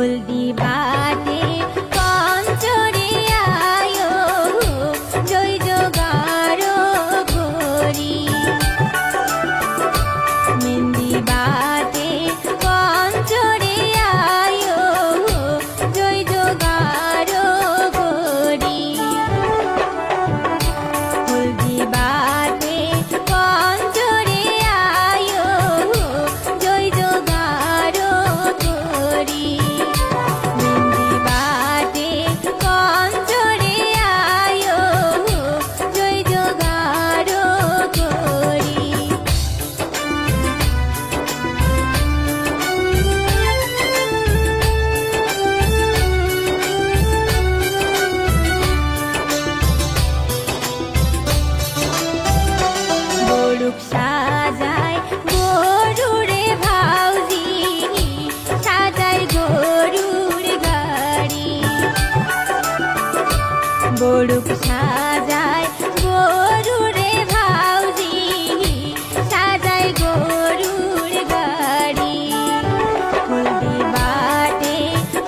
হলদি বাটে পঞ্চরে আয়ো জয় জোগাড়ো করি মেহেন্দি বাটে পঞ্চরে আয়ো জয় জোগাড়ো করি হলদি বাটে পঞ্চরে আয়ো জয় জোগাড়ো করি মেহেন্দি বাটে পঞ্চরে আয়ো জয় জোগাড়ো করি গরুক সাজায় গরুরে ভাউজি সাজায় গরুর গাড়ি গরুক সাজায় গরুরে ভাউজি সাজায় গরুর গাড়ি হলদি বাটে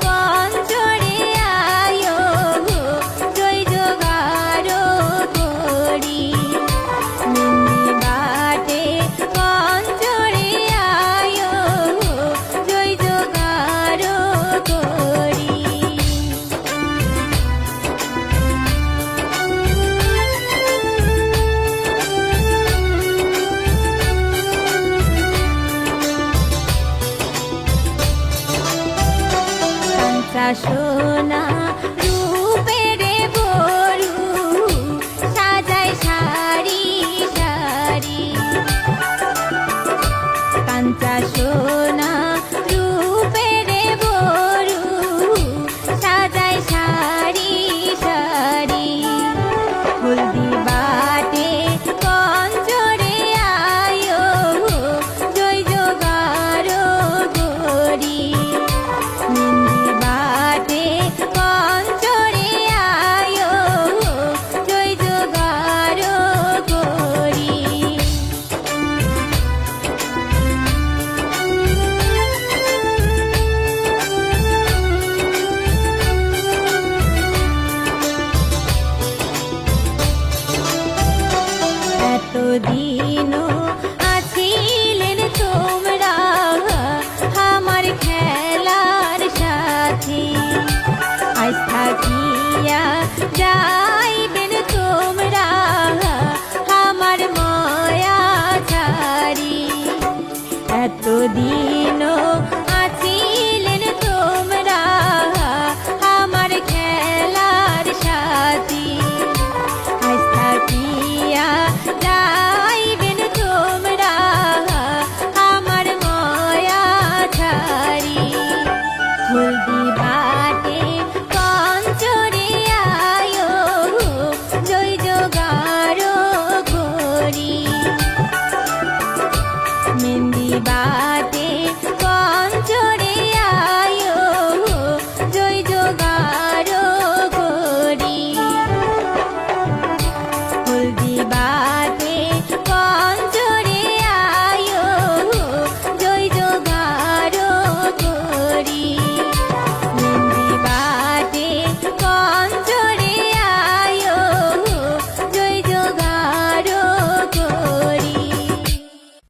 পঞ্চরে আয়ো জয় জোগাড়ো করি মেহেন্দি বাটে পঞ্চরে আয়ো জয় জোগাড়ো করি কাঞ্চা সোনা রূপের গরু সাজায় সারি সারি কাঞ্চা সোনা রূপের গরু সাজায় সারি সারি হলদি বাটে পঞ্চরে আয়ো জয় জোগাড়ো করি মেহেন্দি বাটে পঞ্চরে আয়ো জয় জোগাড়ো করি এতদিনও আছিলেন তোমরা আমার খেলার সাথী আজ থাকিয়া যাইবেন তোমরা আমার মায়া ছাড়ি এতদিন